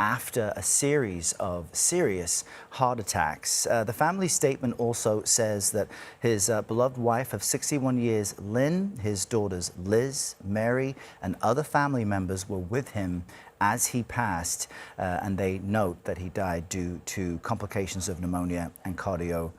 after a series of serious heart attacks. The family statement also says that his beloved wife of 61 years, Lynn, his daughters Liz, Mary, and other family members were with him as he passed, and they note that he died due to complications of pneumonia and cardiac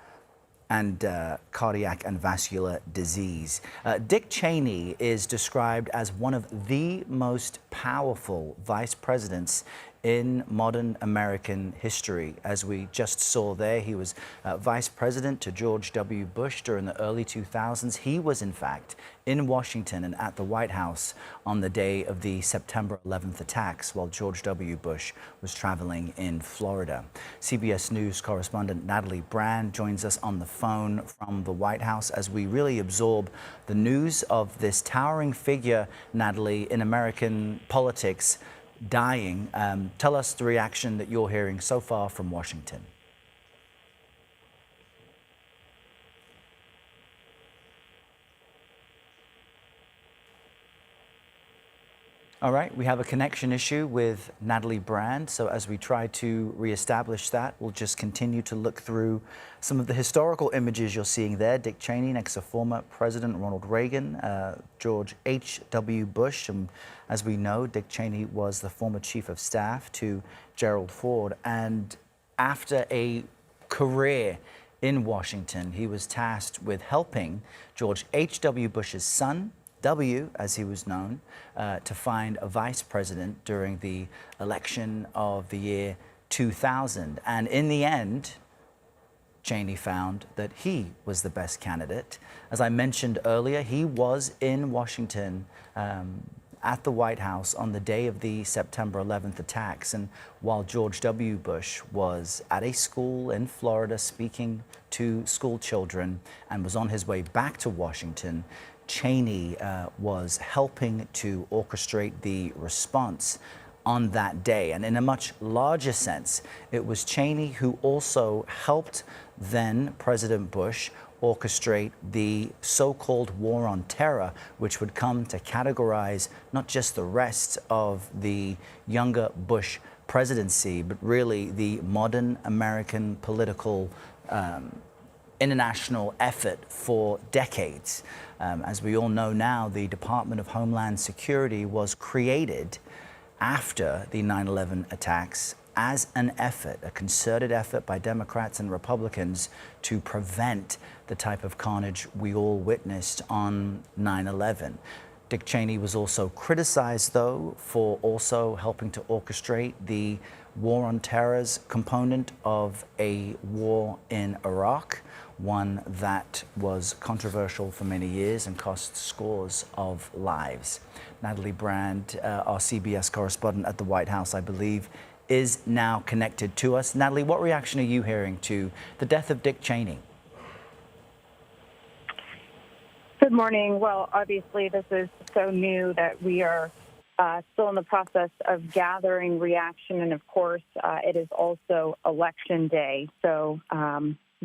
and vascular disease. Dick Cheney is described as one of the most powerful vice presidents in modern American history. As we just saw there, he was vice president to George W. Bush during the early 2000s. He was, in fact, in Washington and at the White House on the day of the September 11th attacks, while George W. Bush was traveling in Florida. CBS News correspondent Natalie Brand joins us on the phone from the White House as we really absorb the news of this towering figure, Natalie, in American politics, dying. Tell us the reaction that you're hearing so far from Washington. All right, we have a connection issue with Natalie Brand, so as we try to reestablish that, we'll just continue to look through some of the historical images you're seeing there. Dick Cheney next to former President Ronald Reagan, George H.W. Bush, and as we know, Dick Cheney was the former chief of staff to Gerald Ford, and after a career in Washington, he was tasked with helping George H.W. Bush's son, W, as he was known, to find a vice president during the election of the year 2000. And in the end, Cheney found that he was the best candidate. As I mentioned earlier, he was in Washington at the White House on the day of the September 11th attacks. And while George W. Bush was at a school in Florida speaking to school children and was on his way back to Washington, Cheney was helping to orchestrate the response on that day. And in a much larger sense, it was Cheney who also helped then President Bush orchestrate the so-called war on terror, which would come to categorize not just the rest of the younger Bush presidency, but really the modern American political international effort for decades. As we all know now, the Department of Homeland Security was created after the 9/11 attacks as an effort, a concerted effort by Democrats and Republicans to prevent the type of carnage we all witnessed on 9/11. Dick Cheney was also criticized, though, for also helping to orchestrate the war on terror's component of a war in Iraq, one that was controversial for many years and cost scores of lives. Natalie Brand, our CBS correspondent at the White House, I believe, is now connected to us. Natalie, what reaction are you hearing to the death of Dick Cheney? Good morning. Well, obviously, this is so new that we are still in the process of gathering reaction. And of course, it is also election day. So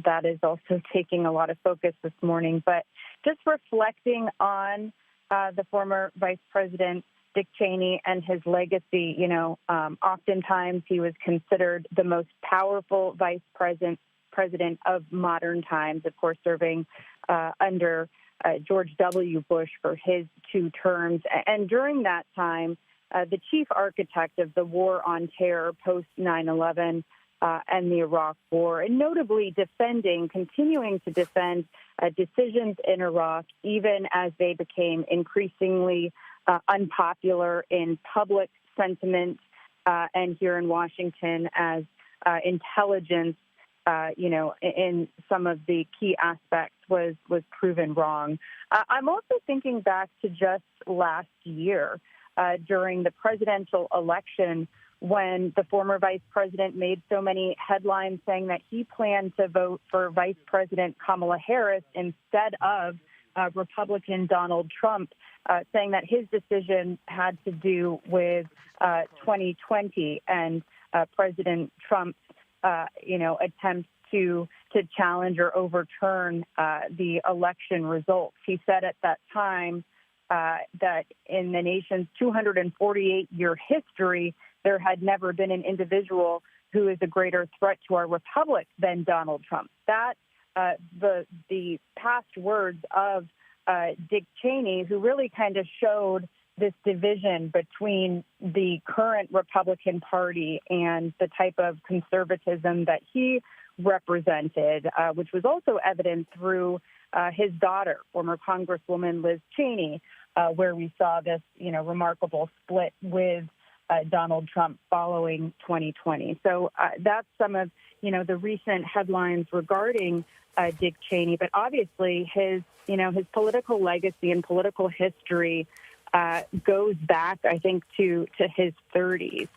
that is also taking a lot of focus this morning. But just reflecting on the former Vice President Dick Cheney and his legacy, oftentimes he was considered the most powerful vice president of modern times, of course, serving under George W. Bush for his 2 terms. And during that time, the chief architect of the war on terror post 9/11 and the Iraq War, and notably continuing to defend decisions in Iraq, even as they became increasingly unpopular in public sentiment and here in Washington as intelligence in some of the key aspects was proven wrong. I'm also thinking back to just last year during the presidential election when the former vice president made so many headlines saying that he planned to vote for Vice President Kamala Harris instead of Republican Donald Trump, saying that his decision had to do with 2020 and President Trump's attempts to challenge or overturn the election results. He said at that time that in the nation's 248-year history, there had never been an individual who is a greater threat to our republic than Donald Trump. That the past words of Dick Cheney, who really kind of showed this division between the current Republican Party and the type of conservatism that he represented, which was also evident through his daughter, former Congresswoman Liz Cheney, where we saw this, remarkable split with Donald Trump following 2020. So that's some of, the recent headlines regarding Dick Cheney. But obviously, his political legacy and political history goes back, I think, to his 30s.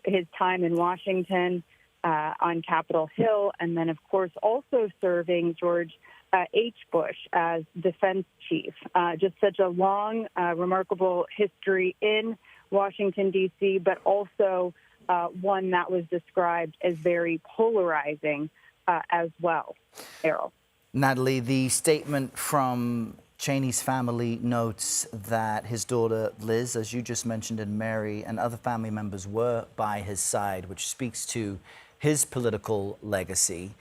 His time in Washington on Capitol Hill, and then, of course, also serving George H. Bush as defense chief. Just such a long, remarkable history in Washington, D.C., but also one that was described as very polarizing as well. Errol. Natalie, the statement from Cheney's family notes that his daughter Liz, as you just mentioned, and Mary and other family members were by his side, which speaks to his political legacy.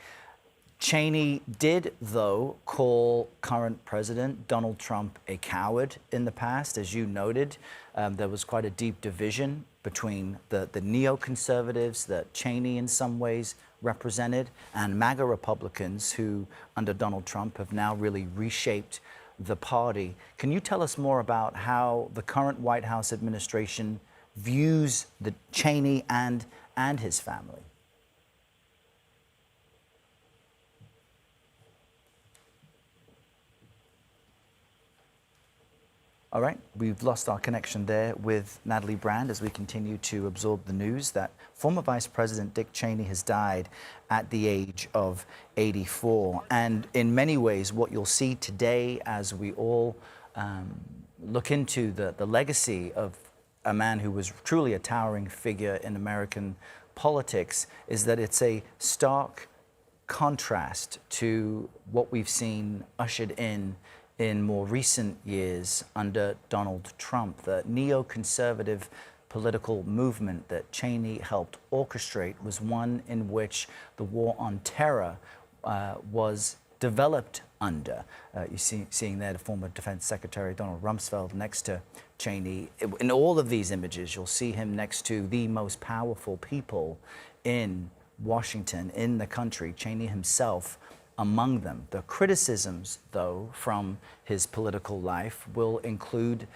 Cheney did, though, call current President Donald Trump a coward in the past. As you noted, there was quite a deep division between the neoconservatives that Cheney in some ways represented and MAGA Republicans who, under Donald Trump, have now really reshaped the party. Can you tell us more about how the current White House administration views the Cheney and his family? All right, we've lost our connection there with Natalie Brand as we continue to absorb the news that former Vice President Dick Cheney has died at the age of 84. And in many ways, what you'll see today as we all look into the legacy of a man who was truly a towering figure in American politics is that it's a stark contrast to what we've seen ushered in more recent years under Donald Trump. The neoconservative political movement that Cheney helped orchestrate was one in which the war on terror was developed under. Seeing there the former Defense Secretary Donald Rumsfeld next to Cheney. In all of these images, you'll see him next to the most powerful people in Washington, in the country, Cheney himself among them. The criticisms, though, from his political life will include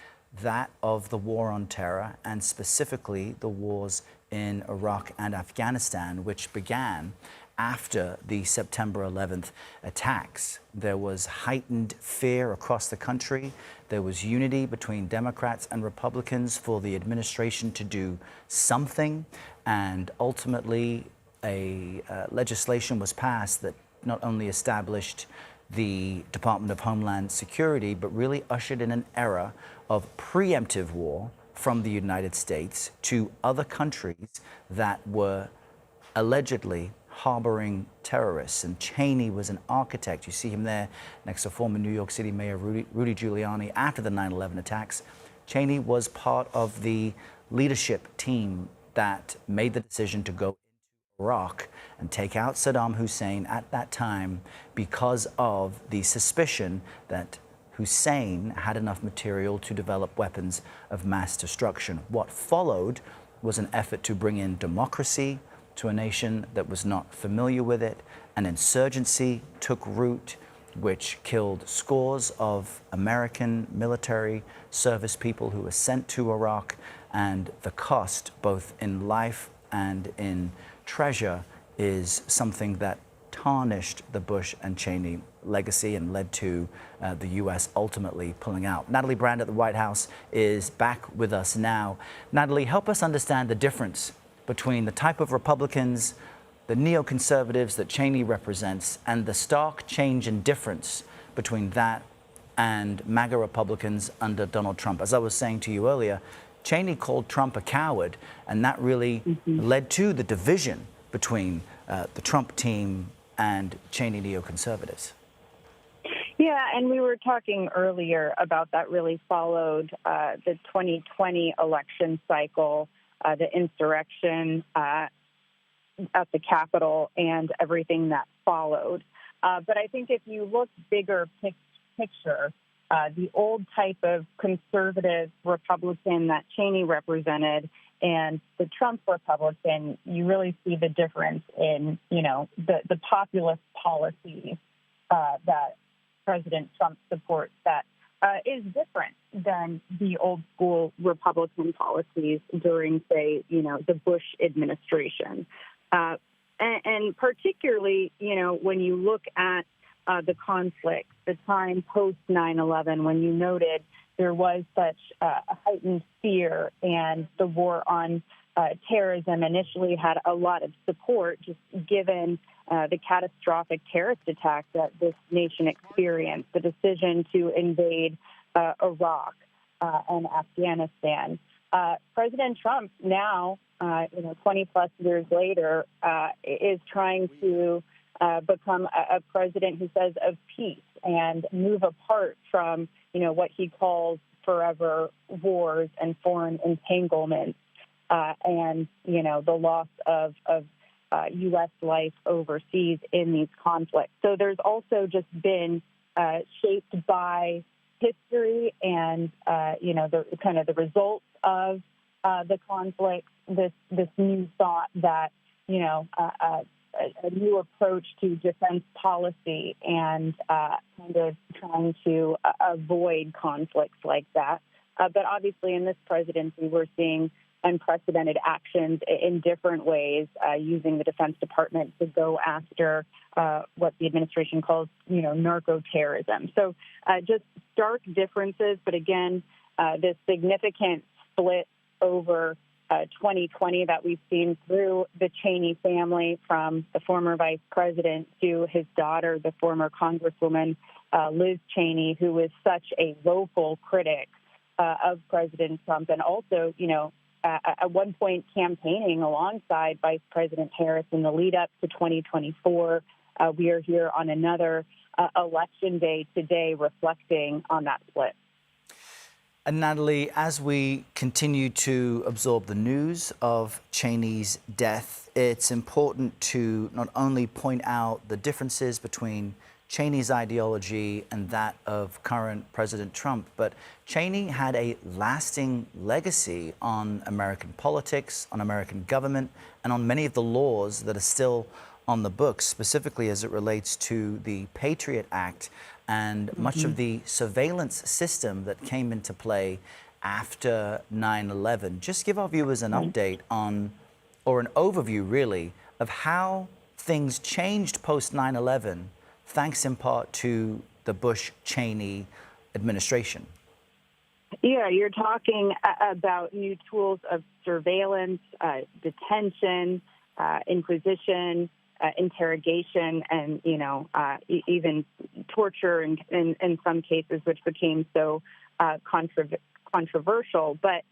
that of the war on terror and specifically the wars in Iraq and Afghanistan, which began after the September 11th attacks. There was heightened fear across the country. There was unity between Democrats and Republicans for the administration to do something, and ultimately legislation was passed that not only established the Department of Homeland Security, but really ushered in an era of preemptive war from the United States to other countries that were allegedly harboring terrorists. And Cheney was an architect. You see him there next to former New York City Mayor Rudy Giuliani after the 9/11 attacks. Cheney was part of the leadership team that made the decision to go Iraq and take out Saddam Hussein at that time because of the suspicion that Hussein had enough material to develop weapons of mass destruction. What followed was an effort to bring in democracy to a nation that was not familiar with it. An insurgency took root, which killed scores of American military service people who were sent to Iraq, and the cost, both in life and in treasure, is something that tarnished the Bush and Cheney legacy and led to the U.S. ultimately pulling out. Natalie Brand at the White House is back with us now. Natalie, help us understand the difference between the type of Republicans, the neoconservatives that Cheney represents, and the stark change in difference between that and MAGA Republicans under Donald Trump. As I was saying to you earlier, Cheney called Trump a coward, and that really led to the division between the Trump team and Cheney neoconservatives. Yeah, and we were talking earlier about that really followed the 2020 election cycle the insurrection at the Capitol and everything that followed. But I think if you look bigger picture, the old type of conservative Republican that Cheney represented and the Trump Republican, you really see the difference in, the populist policies that President Trump supports that is different than the old school Republican policies during, say, the Bush administration. And particularly, when you look at the conflict, the time post 9/11, when you noted there was such a heightened fear and the war on terrorism initially had a lot of support, just given the catastrophic terrorist attack that this nation experienced, the decision to invade Iraq and Afghanistan. President Trump now, 20 plus years later, is trying to become a president who says of peace and move apart from, what he calls forever wars and foreign entanglements and, the loss of U.S. life overseas in these conflicts. So there's also just been shaped by history and, the results of the conflict, this new thought that, a new approach to defense policy and kind of trying to avoid conflicts like that. But obviously in this presidency, we're seeing unprecedented actions in different ways, using the Defense Department to go after what the administration calls, narco-terrorism. So just stark differences, but again, this significant split over 2020 that we've seen through the Cheney family, from the former vice president to his daughter, the former Congresswoman Liz Cheney, who was such a vocal critic of President Trump, and also, at one point campaigning alongside Vice President Harris in the lead up to 2024. We are here on another election day today reflecting on that split. And Natalie, as we continue to absorb the news of Cheney's death, it's important to not only point out the differences between Cheney's ideology and that of current President Trump, but Cheney had a lasting legacy on American politics, on American government, and on many of the laws that are still on the books, specifically as it relates to the Patriot Act and much of the surveillance system that came into play after 9/11. Just give our viewers an update on, or an overview really, of how things changed post 9/11, thanks in part to the Bush-Cheney administration. Yeah, you're talking about new tools of surveillance, detention, inquisition, interrogation, and, even torture in some cases, which became so controversial. But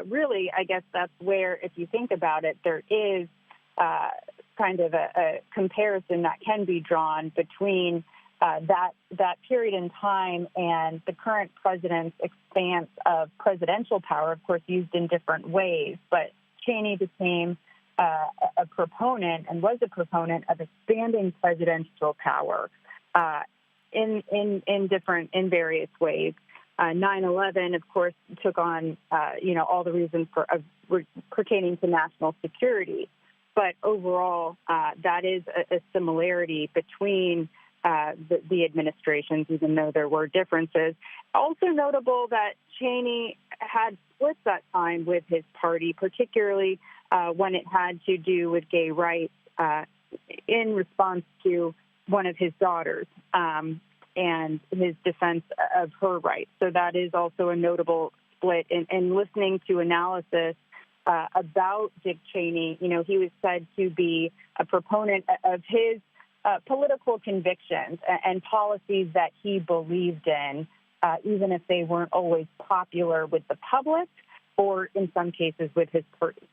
really, I guess that's where, if you think about it, there is kind of a comparison that can be drawn between that period in time and the current president's expanse of presidential power, of course, used in different ways. But Cheney became a proponent and was a proponent of expanding presidential power in various ways. 9/11, of course, took on all the reasons pertaining to national security. But overall, that is a similarity between the administrations, even though there were differences. Also notable that Cheney had splits that time with his party, particularly when it had to do with gay rights in response to one of his daughters and his defense of her rights. So that is also a notable split. And listening to analysis about Dick Cheney, he was said to be a proponent of his political convictions and policies that he believed in, even if they weren't always popular with the public or in some cases with his party.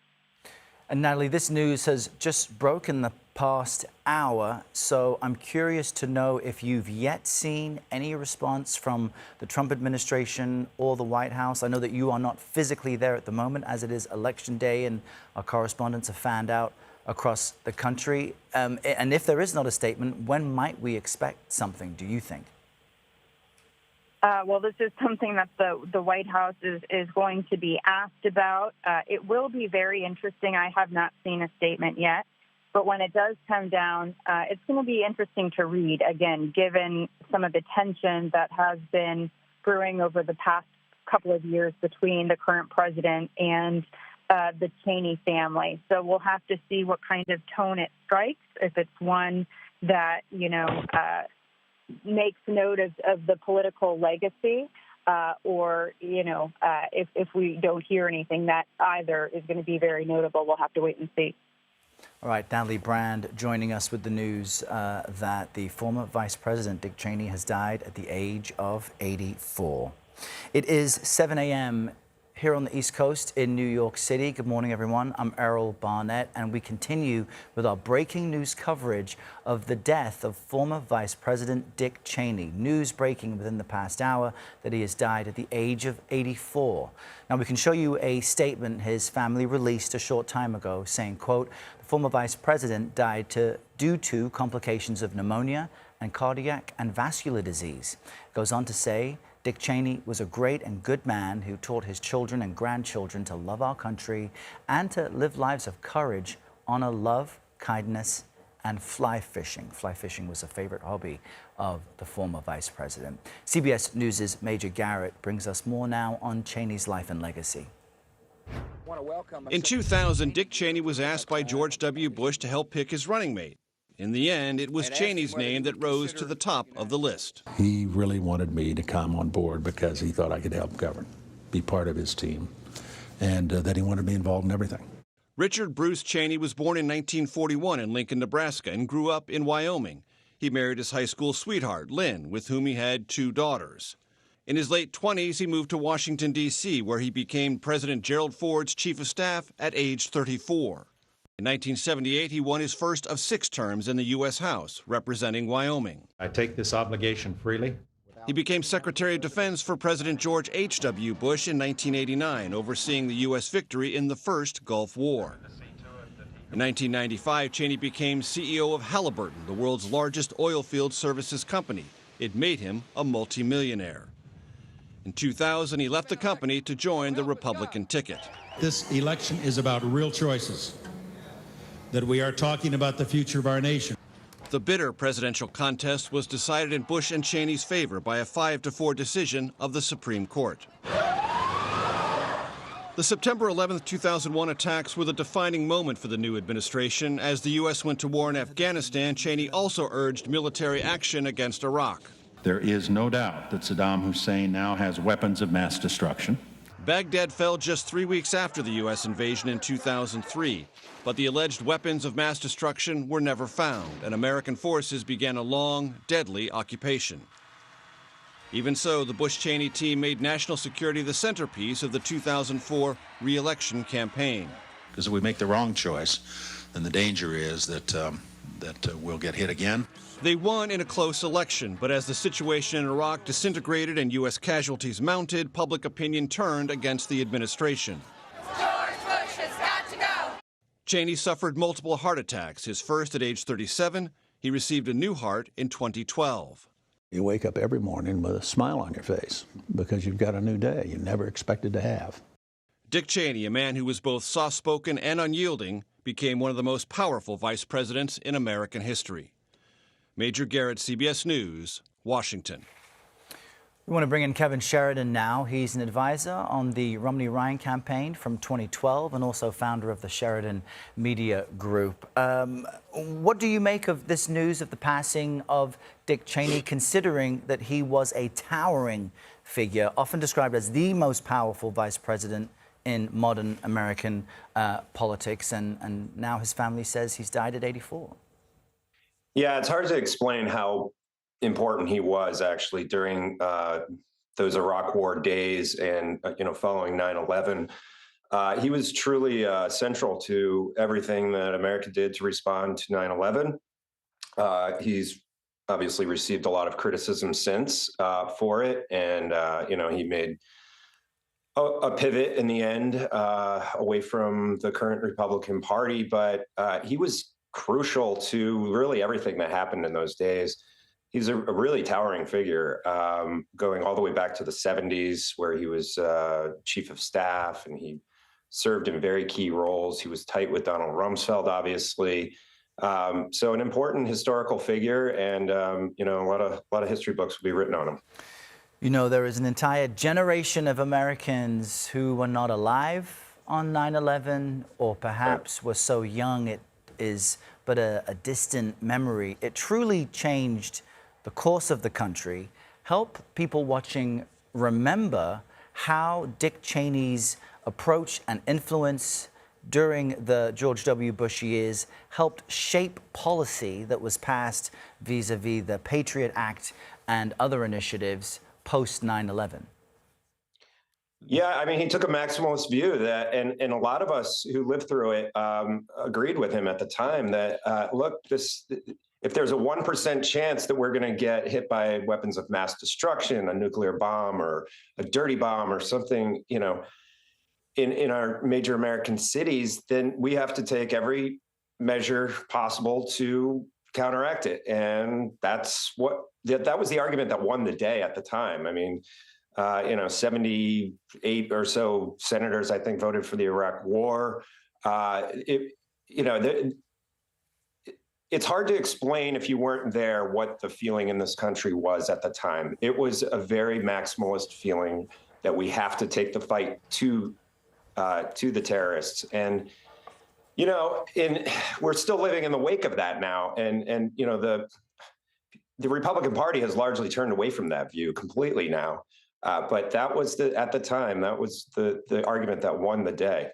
And Natalie, this news has just broken the past hour. So I'm curious to know if you've yet seen any response from the Trump administration or the White House. I know that you are not physically there at the moment, as it is Election Day, and our correspondents have fanned out across the country. And if there is not a statement, when might we expect something, do you think? Well, this is something that the White House is going to be asked about. It will be very interesting. I have not seen a statement yet. But when it does come down, it's going to be interesting to read, again, given some of the tension that has been brewing over the past couple of years between the current president and the Cheney family. So we'll have to see what kind of tone it strikes, if it's one that, makes note of the political legacy, or, if we don't hear anything, that either is going to be very notable. We'll have to wait and see. All right, Natalie Brand joining us with the news that the former Vice President Dick Cheney has died at the age of 84. It is 7 a.m. here on the East Coast in New York City. Good morning, everyone. I'm Errol Barnett, and we continue with our breaking news coverage of the death of former Vice President Dick Cheney. News breaking within the past hour that he has died at the age of 84. Now, we can show you a statement his family released a short time ago saying, quote, the former Vice President died due to complications of pneumonia and cardiac and vascular disease. It goes on to say, Dick Cheney was a great and good man who taught his children and grandchildren to love our country and to live lives of courage, honor, love, kindness, and fly fishing. Fly fishing was a favorite hobby of the former vice president. CBS News' Major Garrett brings us more now on Cheney's life and legacy. In 2000, Dick Cheney was asked by George W. Bush to help pick his running mate. In the end, it was Cheney's name that rose to the top of the list. He really wanted me to come on board because he thought I could help govern, be part of his team, and that he wanted me involved in everything. Richard Bruce Cheney was born in 1941 in Lincoln, Nebraska, and grew up in Wyoming. He married his high school sweetheart, Lynn, with whom he had 2 daughters. In his late 20s, he moved to Washington, D.C., where he became President Gerald Ford's chief of staff at age 34. In 1978, he won his first of 6 terms in the U.S. House, representing Wyoming. I take this obligation freely. He became Secretary of Defense for President George H.W. Bush in 1989, overseeing the U.S. victory in the First Gulf War. In 1995, Cheney became CEO of Halliburton, the world's largest oilfield services company. It made him a multimillionaire. In 2000, he left the company to join the Republican ticket. This election is about real choices, that we are talking about the future of our nation. The bitter presidential contest was decided in Bush and Cheney's favor by a 5-4 decision of the Supreme Court. The September 11, 2001 attacks were the defining moment for the new administration. As the U.S. went to war in Afghanistan, Cheney also urged military action against Iraq. There is no doubt that Saddam Hussein now has weapons of mass destruction. Baghdad fell just 3 weeks after the U.S. invasion in 2003, but the alleged weapons of mass destruction were never found, and American forces began a long, deadly occupation. Even so, the Bush-Cheney team made national security the centerpiece of the 2004 re-election campaign. Because if we make the wrong choice, then the danger is that we'll get hit again. They won in a close election, but as the situation in Iraq disintegrated and U.S. casualties mounted, public opinion turned against the administration. George Bush has got to go! Cheney suffered multiple heart attacks, his first at age 37. He received a new heart in 2012. You wake up every morning with a smile on your face because you've got a new day you never expected to have. Dick Cheney, a man who was both soft-spoken and unyielding, became one of the most powerful vice presidents in American history. Major Garrett, CBS News, Washington. We want to bring in Kevin Sheridan now. He's an advisor on the Romney-Ryan campaign from 2012 and also founder of the Sheridan Media Group. What do you make of this news of the passing of Dick Cheney, considering that he was a towering figure, often described as the most powerful vice president in modern American politics, and now his family says he's died at 84? Yeah, it's hard to explain how important he was actually during those Iraq War days and, following 9/11. He was truly central to everything that America did to respond to 9/11. He's obviously received a lot of criticism since for it, and he made a pivot in the end away from the current Republican Party, but he was crucial to really everything that happened in those days. He's a really towering figure, going all the way back to the 70s, where he was chief of staff and he served in very key roles. He was tight with Donald Rumsfeld, obviously. So an important historical figure, and a lot of history books will be written on him. You know, there is an entire generation of Americans who were not alive on 9/11, or perhaps were so young it is but a distant memory. It truly changed the course of the country. Help people watching remember how Dick Cheney's approach and influence during the George W. Bush years helped shape policy that was passed vis-a-vis the Patriot Act and other initiatives post 9/11. Yeah, I mean, he took a maximalist view that, and a lot of us who lived through it agreed with him at the time that, look, if there's a 1% chance that we're going to get hit by weapons of mass destruction, a nuclear bomb or a dirty bomb or something, in our major American cities, then we have to take every measure possible to counteract it. And that was the argument that won the day at the time. I mean, 78 or so senators, I think, voted for the Iraq War. It's hard to explain if you weren't there what the feeling in this country was at the time. It was a very maximalist feeling that we have to take the fight to the terrorists. And we're still living in the wake of that now. And the Republican Party has largely turned away from that view completely now. But that was at the time, that was the argument that won the day.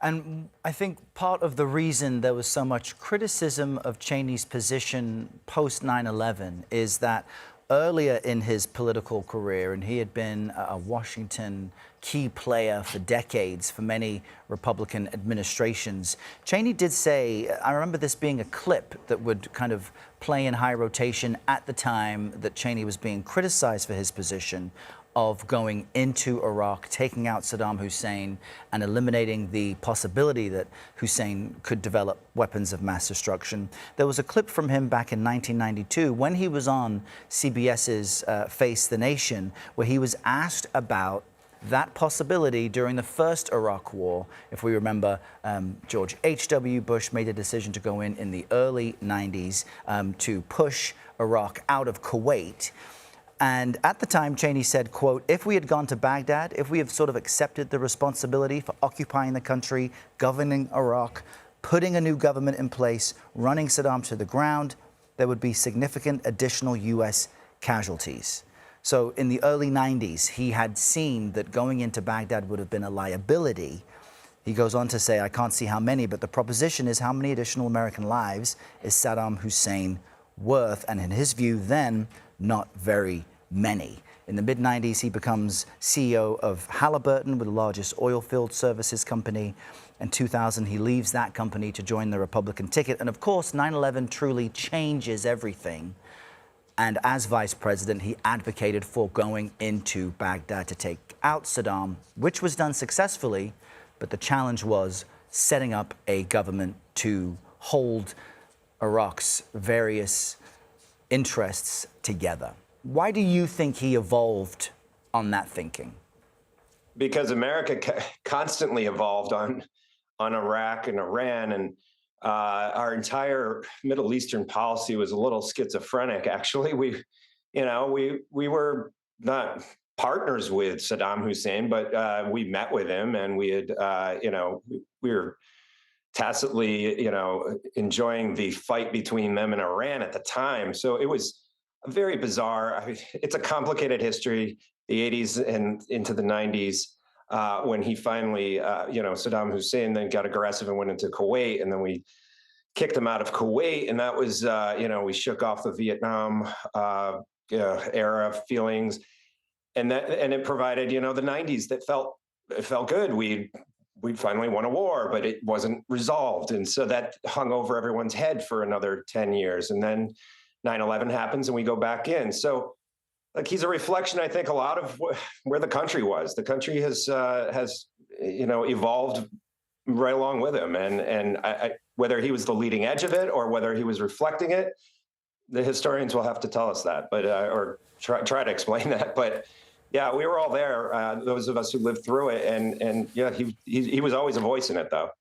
And I think part of the reason there was so much criticism of Cheney's position post 9/11 is that earlier in his political career, and he had been a Washington key player for decades, for many Republican administrations, Cheney did say, I remember this being a clip that would kind of play in high rotation at the time that Cheney was being criticized for his position of going into Iraq, taking out Saddam Hussein, and eliminating the possibility that Hussein could develop weapons of mass destruction. There was a clip from him back in 1992 when he was on CBS's Face the Nation, where he was asked about that possibility during the first Iraq War. If we remember, George H.W. Bush made a decision to go in the early 90s to push Iraq out of Kuwait. And at the time, Cheney said, quote, if we had gone to Baghdad, if we have sort of accepted the responsibility for occupying the country, governing Iraq, putting a new government in place, running Saddam to the ground, there would be significant additional U.S. casualties. So in the early 90s, he had seen that going into Baghdad would have been a liability. He goes on to say, I can't see how many, but the proposition is how many additional American lives is Saddam Hussein worth? And in his view then, not very many. In the mid-90s, he becomes CEO of Halliburton, with the largest oil field services company. In 2000, he leaves that company to join the Republican ticket. And of course, 9/11 truly changes everything. And as vice president, he advocated for going into Baghdad to take out Saddam, which was done successfully. But the challenge was setting up a government to hold Iraq's various interests together. Why do you think he evolved on that thinking? Because America constantly evolved on Iraq and Iran, and our entire Middle Eastern policy was a little schizophrenic. Actually, we were not partners with Saddam Hussein, but we met with him, and we had we were tacitly enjoying the fight between them and Iran at the time. So it was very bizarre. I mean, it's a complicated history, the 80s and into the 90s, when he finally, Saddam Hussein then got aggressive and went into Kuwait, and then we kicked him out of Kuwait. And that was, we shook off the Vietnam era feelings. And it provided, the 90s that felt good. We we finally won a war, but it wasn't resolved. And so that hung over everyone's head for another 10 years. And then 9/11 happens and we go back in. So like he's a reflection, I think, a lot of where the country was. The country has evolved right along with him. And whether he was the leading edge of it or whether he was reflecting it, the historians will have to tell us that, but or try to explain that. But yeah, we were all there, those of us who lived through it, and yeah, he was always a voice in it, though.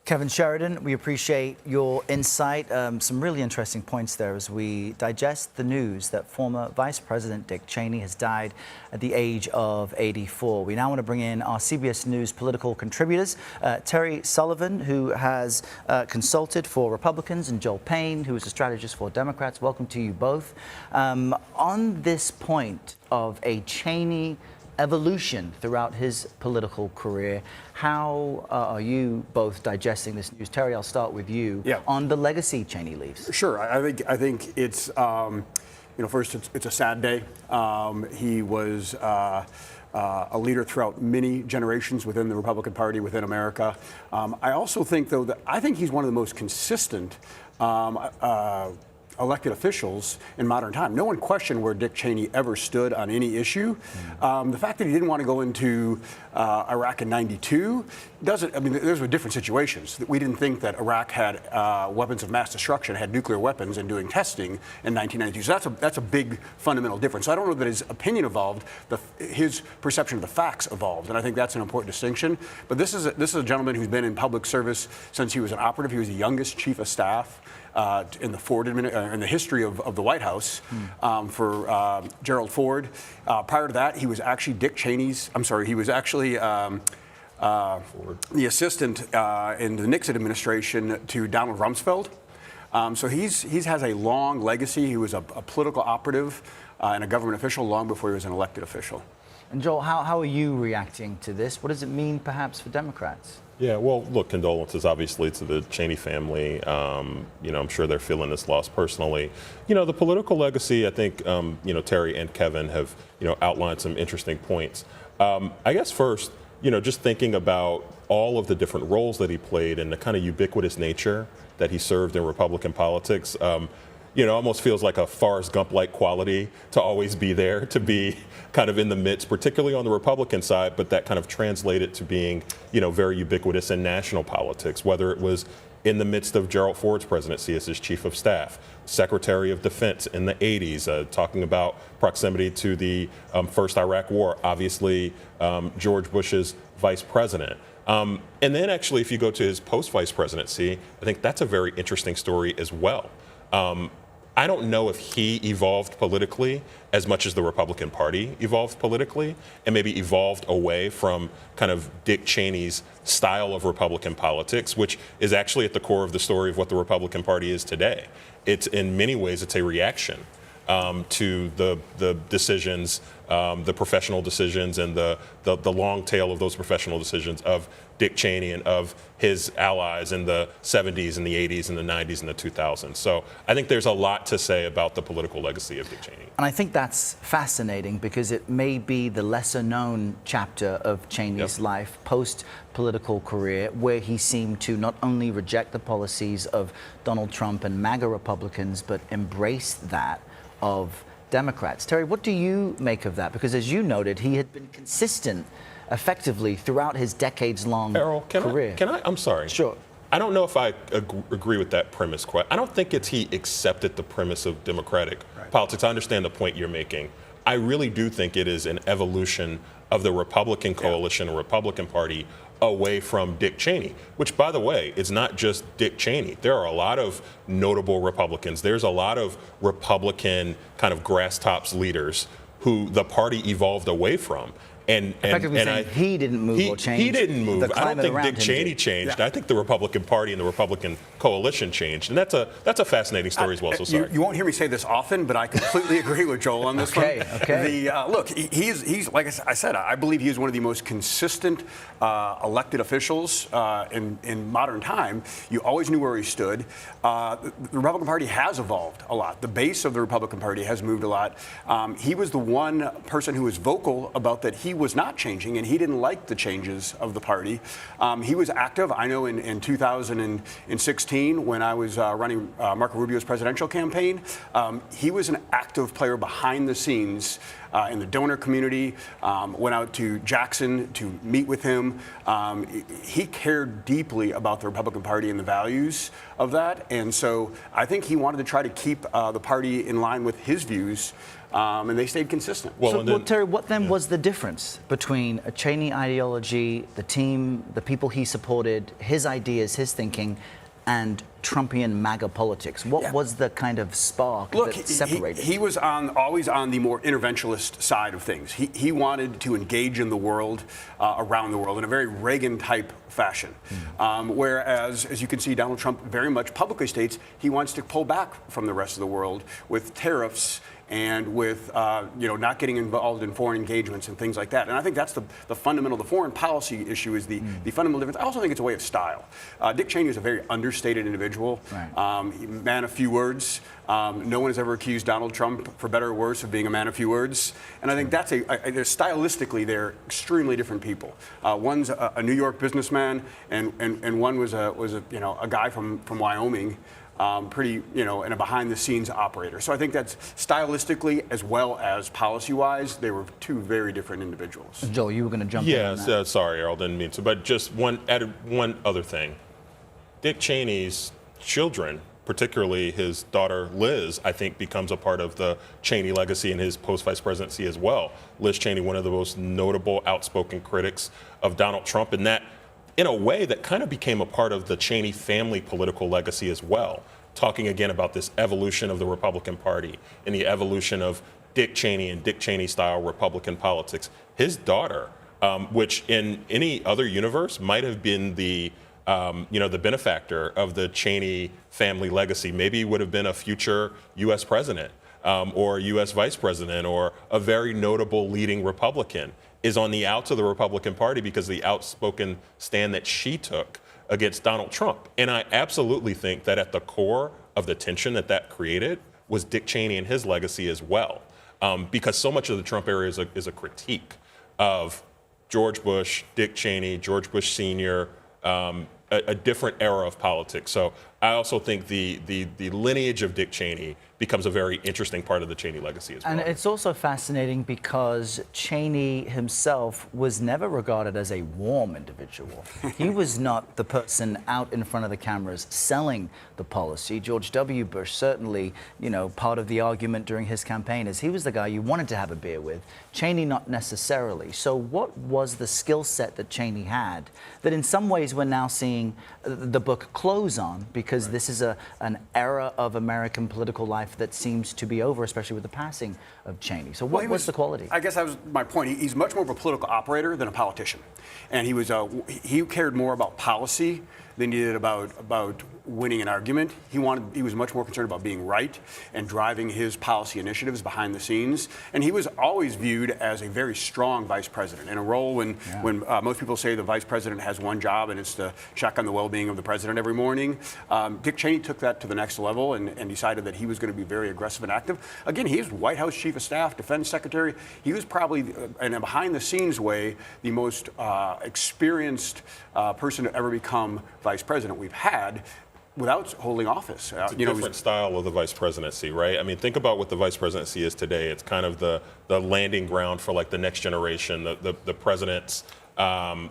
Kevin Sheridan, we appreciate your insight. Some really interesting points there as we digest the news that former Vice President Dick Cheney has died at the age of 84. We now want to bring in our CBS News political contributors, Terry Sullivan, who has consulted for Republicans, and Joel Payne, who is a strategist for Democrats. Welcome to you both. On this point of a Cheney evolution throughout his political career, how are you both digesting this news? Terry, I'll start with you on the legacy Cheney leaves. Sure. I think it's first it's a sad day. He was a leader throughout many generations within the Republican Party, within America. I also think, though, that I think he's one of the most consistent elected officials in modern time. No one questioned where Dick Cheney ever stood on any issue. The fact that he didn't want to go into Iraq in '92 doesn't, I mean, those were different situations. We didn't think that Iraq had weapons of mass destruction, had nuclear weapons, and doing testing in 1992. So that's a big fundamental difference. So I don't know that his opinion evolved, his perception of the facts evolved, and I think that's an important distinction. But this is a gentleman who's been in public service since he was an operative. He was the youngest chief of staff in the Ford in the history of the White House for Gerald Ford. Prior to that, he was actually he was actually the assistant in the Nixon administration to Donald Rumsfeld. So he has a long legacy. He was a political operative and a government official long before he was an elected official. And Joel, how are you reacting to this? What does it mean perhaps for Democrats? Yeah, well, look, condolences obviously to the Cheney family. I'm sure they're feeling this loss personally. The political legacy, I think, Terry and Kevin have, outlined some interesting points. I guess first, just thinking about all of the different roles that he played and the kind of ubiquitous nature that he served in Republican politics, almost feels like a Forrest Gump-like quality to always be there, to be kind of in the midst, particularly on the Republican side, but that kind of translated to being, very ubiquitous in national politics, whether it was in the midst of Gerald Ford's presidency as his chief of staff, Secretary of Defense in the 80s, talking about proximity to the first Iraq War, obviously George Bush's vice president. And then actually, if you go to his post-vice presidency, I think that's a very interesting story as well. I don't know if he evolved politically as much as the Republican Party evolved politically, and maybe evolved away from kind of Dick Cheney's style of Republican politics, which is actually at the core of the story of what the Republican Party is today. It's in many ways, it's a reaction to the decisions, the professional decisions, and the long tail of those professional decisions of Dick Cheney and of his allies in the 70s and the 80s and the 90s and the 2000s. So I think there's a lot to say about the political legacy of Dick Cheney. And I think that's fascinating because it may be the lesser known chapter of Cheney's life, post-political career, where he seemed to not only reject the policies of Donald Trump and MAGA Republicans, but embrace that of Democrats. Terry, what do you make of that? Because as you noted, he had been consistent effectively throughout his decades-long career. I'm sorry. Sure. I don't know if I agree with that premise quite. I don't think it's he accepted the premise of Democratic politics. I understand the point you're making. I really do think it is an evolution of the Republican coalition, or Republican Party, away from Dick Cheney, which, by the way, is not just Dick Cheney. There are a lot of notable Republicans. There's a lot of Republican kind of grass tops leaders who the party evolved away from. And he didn't move or change. He didn't move. I don't think Dick Cheney changed. Yeah. I think the Republican Party and the Republican coalition changed, and that's a fascinating story as well. So sorry. You won't hear me say this often, but I completely agree with Joel on this one. Okay. Look, he's like I said, I believe he is one of the most consistent elected officials in modern time. You always knew where he stood. The Republican Party has evolved a lot. The base of the Republican Party has moved a lot. He was the one person who was vocal about that he he was not changing, and he didn't like the changes of the party. He was active. I know in 2016, when I was running Marco Rubio's presidential campaign, he was an active player behind the scenes in the donor community, went out to Jackson to meet with him. He cared deeply about the Republican Party and the values of that. And so I think he wanted to try to keep the party in line with his views, and they stayed consistent. Well, Terry, what then was the difference between a Cheney ideology, the team, the people he supported, his ideas, his thinking, and Trumpian MAGA politics? What was the kind of spark that separated? He was always on the more interventionist side of things. He wanted to engage in the world, around the world, in a very Reagan-type fashion. Whereas, as you can see, Donald Trump very much publicly states he wants to pull back from the rest of the world with tariffs and with not getting involved in foreign engagements and things like that. And I think that's the fundamental, the foreign policy issue is the fundamental difference. I also think it's a way of style. Dick Cheney is a very understated individual, man of few words. No one has ever accused Donald Trump, for better or worse, of being a man of few words. And I think that's stylistically, they're extremely different people. One's a New York businessman, and one was a guy from Wyoming. Pretty, and a behind-the-scenes operator. So I think that's stylistically as well as policy-wise, they were two very different individuals. Joel, you were going to jump in on that. Yeah, sorry, Earl, didn't mean to. But just one other thing. Dick Cheney's children, particularly his daughter Liz, I think becomes a part of the Cheney legacy in his post-vice presidency as well. Liz Cheney, one of the most notable, outspoken critics of Donald Trump, and that in a way that kind of became a part of the Cheney family political legacy as well, talking again about this evolution of the Republican Party and the evolution of Dick Cheney and Dick Cheney-style Republican politics. His daughter, which in any other universe might have been the benefactor of the Cheney family legacy, maybe would have been a future U.S. president or U.S. vice president or a very notable leading Republican, is on the outs of the Republican Party because of the outspoken stand that she took against Donald Trump. And I absolutely think that at the core of the tension that created was Dick Cheney and his legacy as well. Because so much of the Trump era is a critique of George Bush, Dick Cheney, George Bush Sr., a different era of politics. So I also think the lineage of Dick Cheney becomes a very interesting part of the Cheney legacy as well. And it's also fascinating because Cheney himself was never regarded as a warm individual. He was not the person out in front of the cameras selling the policy. George W. Bush, certainly, part of the argument during his campaign is he was the guy you wanted to have a beer with. Cheney, not necessarily. So what was the skill set that Cheney had that in some ways we're now seeing the book close on, because this is an era of American political life that seems to be over, especially with the passing of Cheney. So what was the quality? I guess that was my point. He's much more of a political operator than a politician. And he cared more about policy than he did about winning an argument. He was much more concerned about being right and driving his policy initiatives behind the scenes. And he was always viewed as a very strong vice president in a role when most people say the vice president has one job and it's to check on the well-being of the president every morning. Dick Cheney took that to the next level and decided that he was going to be very aggressive and active. Again, he was White House Chief of Staff, Defense Secretary. He was probably, in a behind-the-scenes way, the most experienced person to ever become vice president we've had without holding office. It's a different style of the vice presidency, right? I mean, think about what the vice presidency is today. It's kind of the landing ground for like the next generation, the president's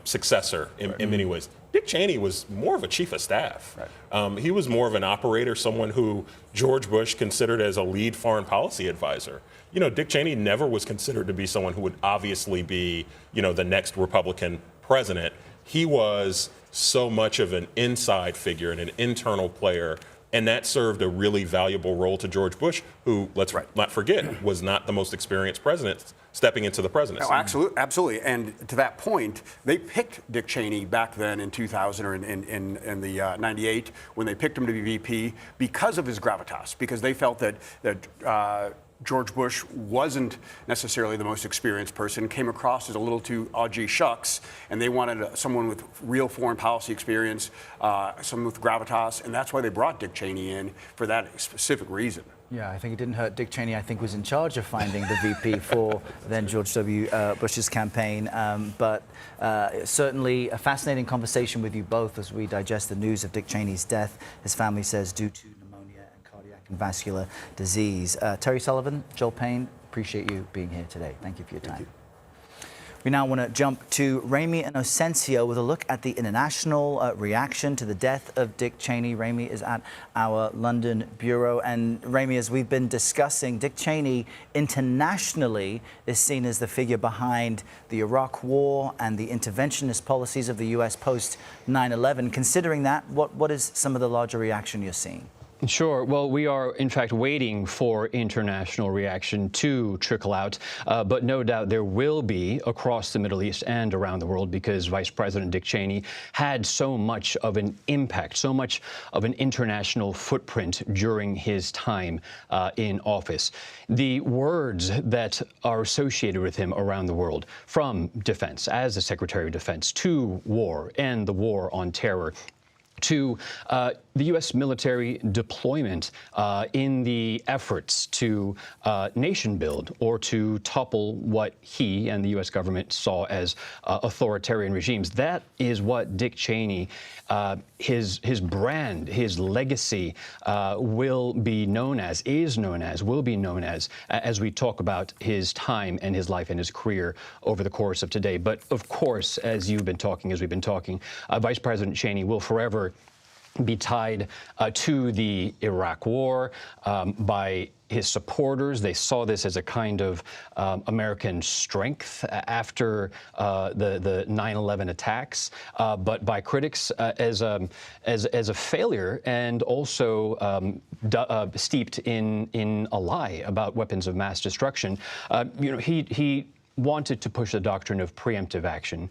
successor in many ways. Dick Cheney was more of a chief of staff. Right. He was more of an operator, someone who George Bush considered as a lead foreign policy advisor. Dick Cheney never was considered to be someone who would obviously be, the next Republican president. He was so much of an inside figure and an internal player, and that served a really valuable role to George Bush, who, let's not forget, was not the most experienced president stepping into the presidency. No, absolutely. And to that point, they picked Dick Cheney back then in 2000 or in the 98 when they picked him to be VP because of his gravitas, because they felt that George Bush wasn't necessarily the most experienced person, came across as a little too gee shucks, and they wanted someone with real foreign policy experience, someone with gravitas, and that's why they brought Dick Cheney in for that specific reason. Yeah, I think it didn't hurt. Dick Cheney, I think, was in charge of finding the VP for then George W. Bush's campaign. But certainly a fascinating conversation with you both as we digest the news of Dick Cheney's death, his family says, due to pneumonia and cardiac and vascular disease. Terry Sullivan, Joel Payne, appreciate you being here today. Thank you for your time. Thank you. We now want to jump to Ramy Inocencio with a look at the international reaction to the death of Dick Cheney. Ramy is at our London bureau. And Ramy, as we've been discussing, Dick Cheney internationally is seen as the figure behind the Iraq War and the interventionist policies of the U.S. post 9/11. Considering that, what is some of the larger reaction you're seeing? Sure. Well, we are, in fact, waiting for international reaction to trickle out. But no doubt there will be across the Middle East and around the world, because Vice President Dick Cheney had so much of an impact, so much of an international footprint during his time in office. The words that are associated with him around the world, from defense, as the Secretary of Defense, to war and the war on terror, to the U.S. military deployment in the efforts to nation build or to topple what he and the U.S. government saw as authoritarian regimes. That is what Dick Cheney, his brand, his legacy will be known as, will be known as we talk about his time and his life and his career over the course of today. But of course, as we've been talking, Vice President Cheney will forever be tied to the Iraq War by his supporters. They saw this as a kind of American strength after the 9/11 attacks, but by critics as a failure, and also steeped in a lie about weapons of mass destruction. He wanted to push the doctrine of preemptive action,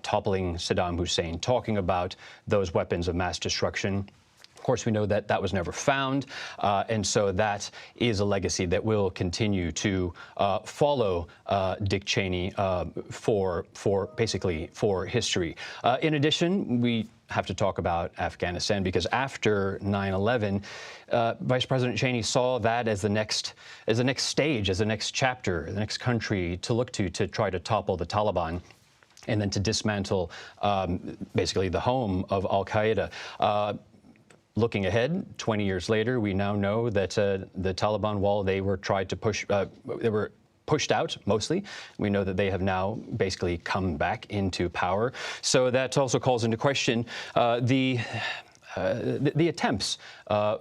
toppling Saddam Hussein, talking about those weapons of mass destruction. Of course, we know that that was never found, and so that is a legacy that will continue to follow Dick Cheney for history. In addition, we have to talk about Afghanistan, because after 9/11, Vice President Cheney saw that as the next stage, as the next chapter, the next country to look to try to topple the Taliban, and then to dismantle basically the home of Al-Qaeda. Looking ahead, 20 years later, we now know that the Taliban, while they were pushed out mostly, we know that they have now basically come back into power. So that also calls into question the attempts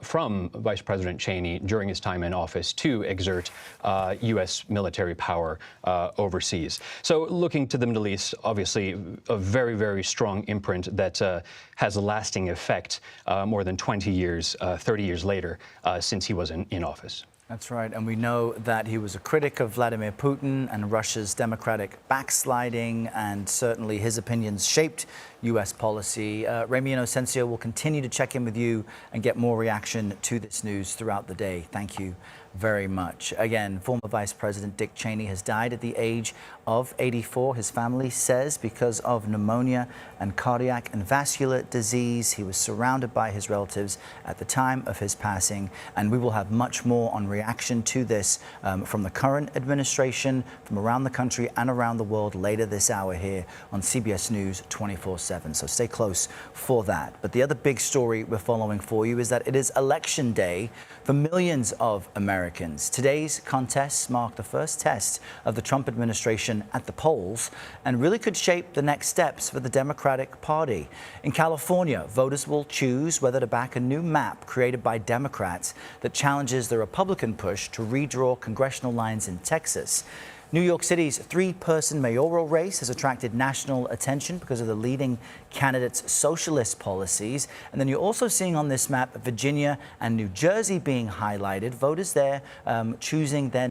from Vice President Cheney during his time in office to exert U.S. military power overseas. So looking to the Middle East, obviously a very, very strong imprint that has a lasting effect more than 20 years, 30 years later, since he was in office. That's right, and we know that he was a critic of Vladimir Putin and Russia's democratic backsliding, and certainly his opinions shaped U.S. policy. Ramy Inocencio will continue to check in with you and get more reaction to this news throughout the day. Thank you very much. Again, former Vice President Dick Cheney has died at the age of 84. His family says because of pneumonia and cardiac and vascular disease. He was surrounded by his relatives at the time of his passing, and we will have much more on reaction to this from the current administration, from around the country and around the world later this hour here on CBS News 24/7. So stay close for that. But the other big story we're following for you is that it is election day for millions of Americans. Today's contests mark the first test of the Trump administration at the polls and really could shape the next steps for the Democratic Party. In California, voters will choose whether to back a new map created by Democrats that challenges the Republican push to redraw congressional lines in Texas. New York City's three-person mayoral race has attracted national attention because of the leading candidate's socialist policies. And then you're also seeing on this map Virginia and New Jersey being highlighted, voters there choosing their